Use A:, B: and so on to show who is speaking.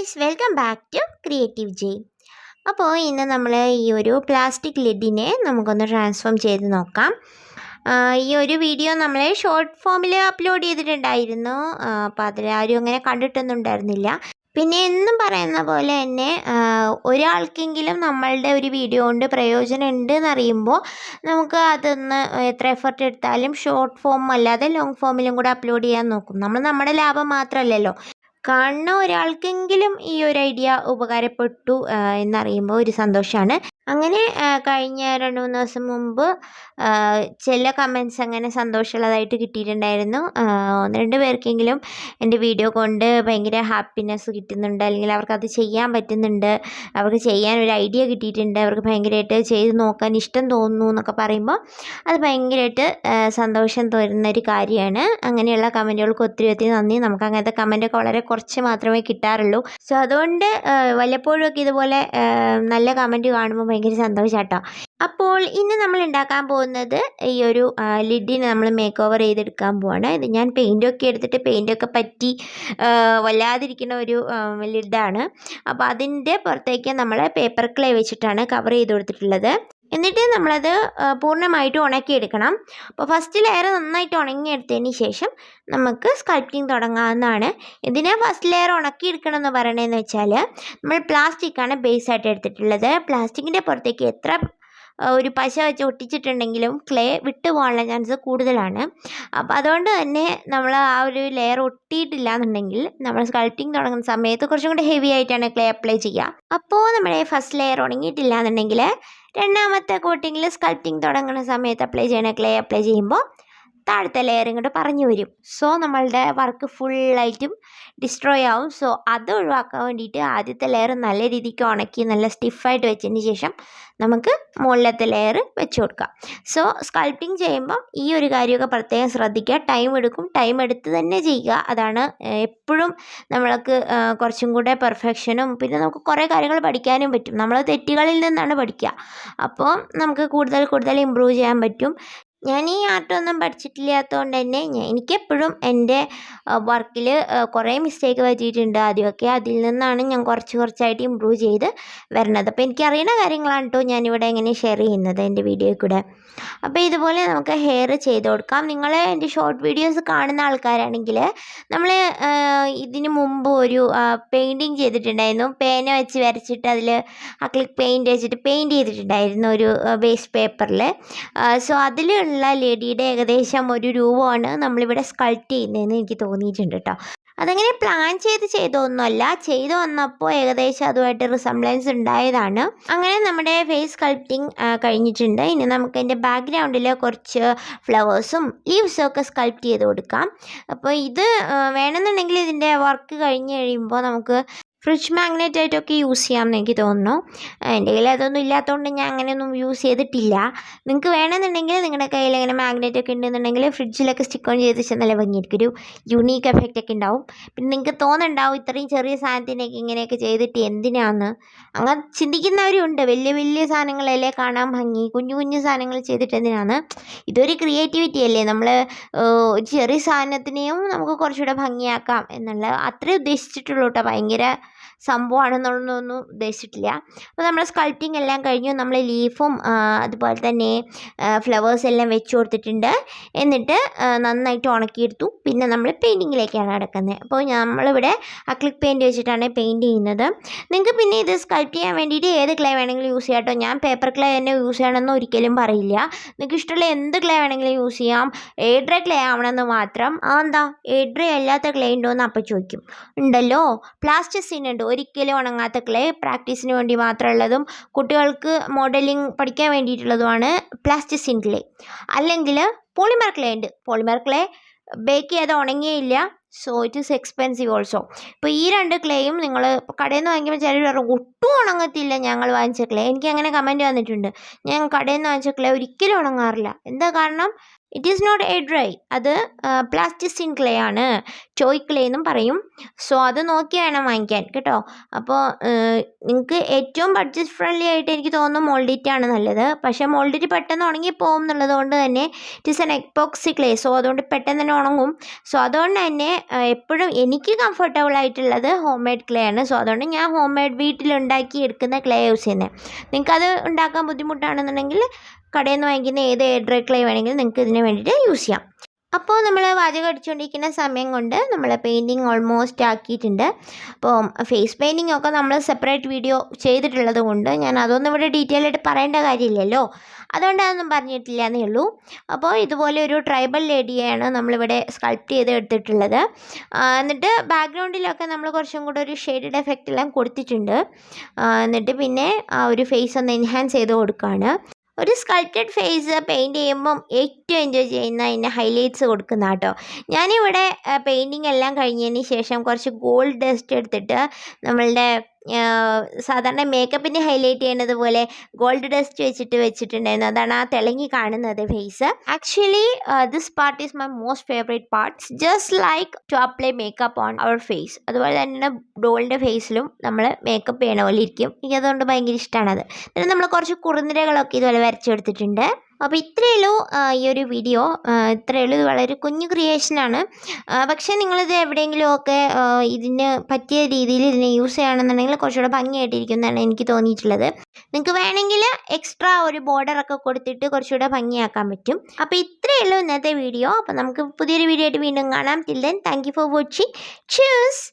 A: Guys, welcome back to creative J. അപ്പോൾ ഇന്ന് നമ്മൾ ഈ ഒരു പ്ലാസ്റ്റിക് ലിഡിനെ നമുക്കൊന്ന് ട്രാൻസ്ഫോം ചെയ്ത് നോക്കാം. ഈ ഒരു വീഡിയോ നമ്മൾ ഷോർട്ട് ഫോമിൽ അപ്ലോഡ് ചെയ്തിട്ടുണ്ടായിരുന്നു. അപ്പോൾ അതിലാരും അങ്ങനെ കണ്ടിട്ടൊന്നും ഉണ്ടായിരുന്നില്ല. പിന്നെ എന്നും പറയുന്ന പോലെ തന്നെ ഒരാൾക്കെങ്കിലും നമ്മളുടെ ഒരു വീഡിയോ കൊണ്ട് പ്രയോജനം ഉണ്ട് എന്നറിയുമ്പോൾ നമുക്ക് അതൊന്ന് എത്ര എഫർട്ട് എടുത്താലും ഷോർട്ട് ഫോം അല്ലാതെ ലോങ് ഫോമിലും കൂടെ അപ്ലോഡ് ചെയ്യാൻ നോക്കും. നമ്മൾ നമ്മുടെ ലാഭം മാത്രമല്ലല്ലോ, കാണുന്ന ഒരാൾക്കെങ്കിലും ഈ ഒരു ഐഡിയ ഉപകാരപ്പെട്ടു എന്നറിയുമ്പോൾ ഒരു സന്തോഷമാണ്. അങ്ങനെ കഴിഞ്ഞ 2-3 ദിവസം മുമ്പ് ചില കമൻറ്റ്സ് അങ്ങനെ സന്തോഷമുള്ളതായിട്ട് കിട്ടിയിട്ടുണ്ടായിരുന്നു. 1-2 പേർക്കെങ്കിലും എൻ്റെ വീഡിയോ കൊണ്ട് ഭയങ്കര ഹാപ്പിനെസ് കിട്ടുന്നുണ്ട്, അല്ലെങ്കിൽ അവർക്കത് ചെയ്യാൻ പറ്റുന്നുണ്ട്, അവർക്ക് ചെയ്യാൻ ഒരു ഐഡിയ കിട്ടിയിട്ടുണ്ട്, അവർക്ക് ഭയങ്കരമായിട്ട് ചെയ്ത് നോക്കാൻ ഇഷ്ടം തോന്നുന്നു എന്നൊക്കെ പറയുമ്പോൾ അത് ഭയങ്കരമായിട്ട് സന്തോഷം തരുന്നൊരു കാര്യമാണ്. അങ്ങനെയുള്ള കമൻറ്റുകൾക്ക് ഒത്തിരി നന്ദി. നമുക്ക് അങ്ങനത്തെ കമൻറ്റൊക്കെ വളരെ കുറച്ച് മാത്രമേ കിട്ടാറുള്ളൂ. സോ അതുകൊണ്ട് വല്ലപ്പോഴുമൊക്കെ ഇതുപോലെ നല്ല കമൻറ്റ് കാണുമ്പോൾ ഭയങ്കര സന്തോഷം കേട്ടോ. അപ്പോൾ ഇന്ന് നമ്മൾ ഉണ്ടാക്കാൻ പോകുന്നത് ഈ ഒരു ലിഡിനെ നമ്മൾ മേക്ക് ഓവർ ചെയ്തെടുക്കാൻ പോവാണ്. ഇത് ഞാൻ പെയിൻറ്റൊക്കെ എടുത്തിട്ട് പെയിൻറ്റൊക്കെ പറ്റി വല്ലാതിരിക്കുന്ന ഒരു ലിഡാണ്. അപ്പോൾ അതിൻ്റെ പുറത്തേക്ക് നമ്മൾ പേപ്പർ ക്ലേ വെച്ചിട്ടാണ് കവർ ചെയ്ത് കൊടുത്തിട്ടുള്ളത്. എന്നിട്ട് നമ്മളത് പൂർണ്ണമായിട്ട് ഉണക്കിയെടുക്കണം. അപ്പോൾ ഫസ്റ്റ് ലെയർ നന്നായിട്ട് ഉണങ്ങിയെടുത്തതിന് ശേഷം നമുക്ക് സ്കൾപ്റ്റിങ് തുടങ്ങാവുന്നതാണ്. ഇതിനെ ഫസ്റ്റ് ലെയർ ഉണക്കിയെടുക്കണം എന്ന് പറയണതെന്ന് വെച്ചാൽ, നമ്മൾ പ്ലാസ്റ്റിക്കാണ് ബേസായിട്ട് എടുത്തിട്ടുള്ളത്. പ്ലാസ്റ്റിക്കിൻ്റെ പുറത്തേക്ക് എത്ര ഒരു പശ വെച്ച് ഒട്ടിച്ചിട്ടുണ്ടെങ്കിലും ക്ലേ വിട്ടു പോകാനുള്ള ചാൻസ് കൂടുതലാണ്. അപ്പോൾ അതുകൊണ്ട് തന്നെ നമ്മൾ ആ ഒരു ലെയർ ഒട്ടിയിട്ടില്ല എന്നുണ്ടെങ്കിൽ നമ്മൾ സ്കൾപ്റ്റിങ് തുടങ്ങുന്ന സമയത്ത് കുറച്ചും കൂടി ഹെവി ആയിട്ടാണ് ക്ലേ അപ്ലൈ ചെയ്യുക. അപ്പോൾ നമ്മുടെ ഫസ്റ്റ് ലെയർ ഉണങ്ങിയിട്ടില്ല എന്നുണ്ടെങ്കിൽ രണ്ടാമത്തെ കോട്ടിങ്ങിൽ സ്കൾപ്റ്റിങ് തുടങ്ങുന്ന സമയത്ത് അപ്ലൈ ചെയ്യണ ക്ലേ അപ്ലൈ ചെയ്യുമ്പോൾ താഴത്തെ ലെയർ ഇങ്ങോട്ട് പറഞ്ഞു വരും. സോ നമ്മളുടെ വർക്ക് ഫുള്ളായിട്ടും ഡിസ്ട്രോയ് ആവും. സോ അത് ഒഴിവാക്കാൻ വേണ്ടിയിട്ട് ആദ്യത്തെ ലെയർ നല്ല രീതിക്ക് ഉണക്കി നല്ല സ്റ്റിഫായിട്ട് വെച്ചതിന് ശേഷം നമുക്ക് മുകളിലത്തെ ലെയർ വെച്ച് കൊടുക്കാം. സോ സ്കൾപ്റ്റിങ് ചെയ്യുമ്പം ഈ ഒരു കാര്യമൊക്കെ പ്രത്യേകം ശ്രദ്ധിക്കുക. ടൈം എടുക്കും, ടൈം എടുത്ത് തന്നെ ചെയ്യുക. അതാണ് എപ്പോഴും നമ്മൾക്ക് കുറച്ചും കൂടെ പെർഫെക്ഷനും പിന്നെ നമുക്ക് കുറേ കാര്യങ്ങൾ പഠിക്കാനും പറ്റും. നമ്മൾ തെറ്റുകളിൽ നിന്നാണ് പഠിക്കുക. അപ്പോൾ നമുക്ക് കൂടുതൽ ഇമ്പ്രൂവ് ചെയ്യാൻ പറ്റും. ഞാൻ ഈ ആർട്ടൊന്നും പഠിച്ചിട്ടില്ലാത്തതുകൊണ്ട് തന്നെ എനിക്കെപ്പോഴും എൻ്റെ വർക്കിൽ കുറേ മിസ്റ്റേക്ക് പറ്റിയിട്ടുണ്ട് ആദ്യമൊക്കെ. അതിൽ നിന്നാണ് ഞാൻ കുറച്ചായിട്ട് ഇമ്പ്രൂവ് ചെയ്ത് വരുന്നത്. അപ്പോൾ എനിക്കറിയുന്ന കാര്യങ്ങളാണ് കേട്ടോ ഞാനിവിടെ എങ്ങനെ ഷെയർ ചെയ്യുന്നത് എൻ്റെ വീഡിയോയിൽ കൂടെ. അപ്പോൾ ഇതുപോലെ നമുക്ക് ഹെയർ ചെയ്ത് കൊടുക്കാം. നിങ്ങൾ എൻ്റെ ഷോർട്ട് വീഡിയോസ് കാണുന്ന ആൾക്കാരാണെങ്കിൽ നമ്മൾ ഇതിന് മുമ്പ് ഒരു പെയിൻറ്റിങ് ചെയ്തിട്ടുണ്ടായിരുന്നു. പേന വെച്ച് വരച്ചിട്ട് അതിൽ അക്രിലിക് പെയിൻറ്റ് വെച്ചിട്ട് പെയിൻറ്റ് ചെയ്തിട്ടുണ്ടായിരുന്നു ഒരു വേസ്റ്റ് പേപ്പറിൽ. സോ അതിലുള്ള ലേഡിയുടെ ഏകദേശം ഒരു രൂപമാണ് നമ്മളിവിടെ സ്കൾപ്റ്റ് ചെയ്യുന്നതെന്ന് എനിക്ക് തോന്നിയിട്ടുണ്ട് കേട്ടോ. അതങ്ങനെ പ്ലാൻ ചെയ്തൊന്നുമല്ല, ചെയ്തു വന്നപ്പോൾ ഏകദേശം അതുമായിട്ട് റിസംബ്ലൻസ് ഉണ്ടായതാണ്. അങ്ങനെ നമ്മുടെ ഫേസ് സ്കൾപ്റ്റിങ് കഴിഞ്ഞിട്ടുണ്ട്. ഇനി നമുക്ക് അതിൻ്റെ ബാക്ക്ഗ്രൗണ്ടിൽ കുറച്ച് ഫ്ലവേഴ്സും ലീവ്സും ഒക്കെ സ്കൾപ്റ്റ് ചെയ്ത് കൊടുക്കാം. അപ്പോൾ ഇത് വേണമെന്നുണ്ടെങ്കിൽ ഇതിൻ്റെ വർക്ക് കഴിഞ്ഞ് കഴിയുമ്പോൾ നമുക്ക് ഫ്രിഡ്ജ് മാഗ്നറ്റ് ആയിട്ടൊക്കെ യൂസ് ചെയ്യാമെന്ന് എനിക്ക് തോന്നുന്നു. എൻ്റെ കയ്യിൽ അതൊന്നും ഇല്ലാത്തതുകൊണ്ട് ഞാൻ അങ്ങനെയൊന്നും യൂസ് ചെയ്തിട്ടില്ല. നിങ്ങൾക്ക് വേണമെന്നുണ്ടെങ്കിൽ നിങ്ങളുടെ കയ്യിൽ ഇങ്ങനെ മാഗ്നറ്റ് ഒക്കെ ഉണ്ടെന്നുണ്ടെങ്കിൽ ഫ്രിഡ്ജിലൊക്കെ സ്റ്റിക്ക് ഓൺ ചെയ്ത് വെച്ചാൽ നല്ല ഭംഗിയായിരിക്കും, ഒരു യുണീക്ക് എഫക്റ്റ് ഒക്കെ ഉണ്ടാവും. പിന്നെ നിങ്ങൾക്ക് തോന്നുന്നുണ്ടാവും ഇത്രയും ചെറിയ സാധനത്തിനൊക്കെ ഇങ്ങനെയൊക്കെ ചെയ്തിട്ട് എന്തിനാന്ന്. അങ്ങനെ ചിന്തിക്കുന്നവരും ഉണ്ട്. വലിയ സാധനങ്ങളല്ലേ കാണാൻ ഭംഗി, കുഞ്ഞു സാധനങ്ങൾ ചെയ്തിട്ട് എന്തിനാന്ന്. ഇതൊരു ക്രിയേറ്റിവിറ്റി അല്ലേ. നമ്മൾ ഒരു ചെറിയ സാധനത്തിനെയും നമുക്ക് കുറച്ചുകൂടെ ഭംഗിയാക്കാം എന്നുള്ള അത്രേ ഉദ്ദേശിച്ചിട്ടുള്ളൂ കേട്ടോ. ഭയങ്കര സംഭവമാണെന്നുള്ളതൊന്നും ഉദ്ദേശിച്ചിട്ടില്ല. അപ്പോൾ നമ്മൾ സ്കൾപ്റ്റിംഗ് എല്ലാം കഴിഞ്ഞു. നമ്മൾ ലീഫും അതുപോലെ തന്നെ ഫ്ലവേഴ്സ് എല്ലാം വെച്ച് കൊടുത്തിട്ടുണ്ട്. എന്നിട്ട് നന്നായിട്ട് ഉണക്കിയെടുത്തു. പിന്നെ നമ്മൾ പെയിൻറ്റിങ്ങിലേക്കാണ് നടക്കുന്നത്. അപ്പോൾ നമ്മളിവിടെ അക്രിലിക് പെയിൻറ്റ് വെച്ചിട്ടാണ് പെയിൻറ്റ് ചെയ്യുന്നത്. നിങ്ങൾക്ക് പിന്നെ ഇത് സ്കൾപ്റ്റ് ചെയ്യാൻ വേണ്ടിയിട്ട് ഏത് ക്ലേ വേണമെങ്കിലും യൂസ് ചെയ്യാം കേട്ടോ. ഞാൻ പേപ്പർ ക്ലേ തന്നെ യൂസ് ചെയ്യണമെന്ന് ഒരിക്കലും പറയില്ല. നിങ്ങൾക്ക് ഇഷ്ടമുള്ള എന്ത് ക്ലേ വേണമെങ്കിലും യൂസ് ചെയ്യാം. എയർ ഡ്രൈ ക്ലേ ആവണമെന്ന് മാത്രം. എന്താ എയർ ഡ്രൈ അല്ലാത്ത ക്ലേ ഉണ്ടോ എന്ന് അപ്പോൾ ചോദിക്കും. ഉണ്ടല്ലോ, പ്ലാസ്റ്റിസിൻ ഉണ്ട്, ഒരിക്കലും ഉണങ്ങാത്ത ക്ലേ, പ്രാക്ടീസിന് വേണ്ടി മാത്രമുള്ളതും കുട്ടികൾക്ക് മോഡലിംഗ് പഠിക്കാൻ വേണ്ടിയിട്ടുള്ളതുമാണ് പ്ലാസ്റ്റിസിൻ ക്ലേ. അല്ലെങ്കിൽ പോളിമർ ക്ലേ ഉണ്ട്. പോളിമർ ക്ലേ ബേക്ക് ചെയ്ത് ഉണങ്ങിയില്ല. So it is expensive also. ഇപ്പോൾ ഈ 2 ക്ലേയും നിങ്ങൾ കടയിൽ നിന്ന് വാങ്ങിക്കുമ്പോൾ ചിലർ ഒട്ടും ഉണങ്ങത്തില്ല ഞങ്ങൾ വാങ്ങിച്ച ക്ലേ. എനിക്ക് അങ്ങനെ കമൻറ്റ് വന്നിട്ടുണ്ട്. ഞാൻ കടയിൽ നിന്ന് വാങ്ങിച്ച ക്ലേ ഒരിക്കലും ഉണങ്ങാറില്ല. എന്താ കാരണം, it is not air dry. അത് പ്ലാസ്റ്റിസിൻ ക്ലേ ആണ്, ചോയ് ക്ലേ എന്നും പറയും. സോ അത് നോക്കി വേണം വാങ്ങിക്കാൻ കേട്ടോ. അപ്പോൾ നിങ്ങൾക്ക് ഏറ്റവും ബഡ്ജറ്റ് ഫ്രണ്ട്ലി ആയിട്ട് എനിക്ക് തോന്നുന്നു മോൾഡിറ്റ് ആണ് നല്ലത്. പക്ഷേ മോൾഡിറ്റ് പെട്ടെന്ന് ഉണങ്ങി പോകും എന്നുള്ളത് കൊണ്ട് തന്നെ it is N epoxy clay. So അതുകൊണ്ട് പെട്ടെന്ന് തന്നെ ഉണങ്ങും. സോ അതുകൊണ്ട് തന്നെ എപ്പോഴും എനിക്ക് കംഫർട്ടബിൾ ആയിട്ടുള്ളത് ഹോം മെയ്ഡ് ക്ലേ ആണ്. സോ അതുകൊണ്ട് ഞാൻ ഹോം മെയ്ഡ് വീട്ടിലുണ്ടാക്കി എടുക്കുന്ന ക്ലേ യൂസ് ചെയ്യുന്നത്. നിങ്ങൾക്കത് ഉണ്ടാക്കാൻ ബുദ്ധിമുട്ടാണെന്നുണ്ടെങ്കിൽ കടയിൽ നിന്ന് വാങ്ങിക്കുന്ന ഏത് എയർ ഡ്രൈ ക്ലേ വേണമെങ്കിലും നിങ്ങൾക്ക് ഇതിന് വേണ്ടിയിട്ട് യൂസ് ചെയ്യാം. അപ്പോൾ നമ്മൾ വാചകം അടിച്ചുകൊണ്ടിരിക്കുന്ന സമയം കൊണ്ട് നമ്മൾ പെയിൻറ്റിങ് ഓൾമോസ്റ്റ് ആക്കിയിട്ടുണ്ട്. അപ്പോൾ ഫേസ് പെയിൻറ്റിംഗ് ഒക്കെ നമ്മൾ സെപ്പറേറ്റ് വീഡിയോ ചെയ്തിട്ടുള്ളത് കൊണ്ട് ഞാൻ അതൊന്നും ഇവിടെ ഡീറ്റെയിൽ ആയിട്ട് പറയേണ്ട കാര്യമില്ലല്ലോ, അതുകൊണ്ട് അതൊന്നും പറഞ്ഞിട്ടില്ല എന്നേ ഉള്ളൂ. അപ്പോൾ ഇതുപോലെ ഒരു ട്രൈബൽ ലേഡിയെയാണ് നമ്മളിവിടെ സ്കൾപ്റ്റ് ചെയ്ത് എടുത്തിട്ടുള്ളത്. എന്നിട്ട് ബാക്ക്ഗ്രൗണ്ടിലൊക്കെ നമ്മൾ കുറച്ചും കൂടെ ഒരു ഷെയ്ഡഡ് എഫക്റ്റ് എല്ലാം കൊടുത്തിട്ടുണ്ട്. എന്നിട്ട് പിന്നെ ആ ഒരു ഫേസ് ഒന്ന് എൻഹാൻസ് ചെയ്ത് കൊടുക്കുകയാണ്. ഒരു സ്കൾപ്റ്റഡ് ഫേസ് പെയിൻറ്റ് ചെയ്യുമ്പം ഏറ്റവും എൻജോയ് ചെയ്യുന്ന അതിൻ്റെ ഹൈലൈറ്റ്സ് കൊടുക്കുന്ന കേട്ടോ. ഞാനിവിടെ പെയിൻറ്റിങ് എല്ലാം കഴിഞ്ഞതിന് ശേഷം കുറച്ച് ഗോൾഡ് ഡസ്റ്റ് എടുത്തിട്ട് നമ്മളുടെ സാധാരണ മേക്കപ്പിനെ ഹൈലൈറ്റ് ചെയ്യുന്നത് പോലെ ഗോൾഡ് ഡസ്റ്റ് വെച്ചിട്ടുണ്ടായിരുന്നു. അതാണ് ആ തിളങ്ങി കാണുന്നത് face. Actually this part is my most favourite parts, just like to apply makeup on our face. അതുപോലെ തന്നെ ഡോളിൻ്റെ ഫേസിലും നമ്മൾ മേക്കപ്പ് ചെയ്യണ പോലെ ഇരിക്കും. എനിക്കതുകൊണ്ട് ഭയങ്കര ഇഷ്ടമാണത്. പിന്നെ നമ്മൾ കുറച്ച് കുറുനിരകളൊക്കെ ഇതുപോലെ വരച്ചെടുത്തിട്ടുണ്ട്. അപ്പോൾ ഇത്രയേ ഉള്ളൂ ഈ ഒരു വീഡിയോ. ഇത്രയേ ഉള്ളൂ. ഇത് വളരെ കുഞ്ഞു ക്രിയേഷനാണ്. പക്ഷേ നിങ്ങളിത് എവിടെയെങ്കിലുമൊക്കെ ഇതിന് പറ്റിയ രീതിയിൽ ഇതിനെ യൂസ് ചെയ്യുകയാണെന്നുണ്ടെങ്കിൽ കുറച്ചുകൂടെ ഭംഗിയായിട്ടിരിക്കുന്നതാണ് എനിക്ക് തോന്നിയിട്ടുള്ളത്. നിങ്ങൾക്ക് വേണമെങ്കിൽ എക്സ്ട്രാ ഒരു ബോർഡറൊക്കെ കൊടുത്തിട്ട് കുറച്ചുകൂടെ ഭംഗിയാക്കാൻ പറ്റും. അപ്പോൾ ഇത്രയേ ഉള്ളൂ ഇന്നത്തെ വീഡിയോ. അപ്പോൾ നമുക്ക് പുതിയൊരു വീഡിയോ ആയിട്ട് വീണ്ടും കാണാം. Till then thank you for watching. Cheese.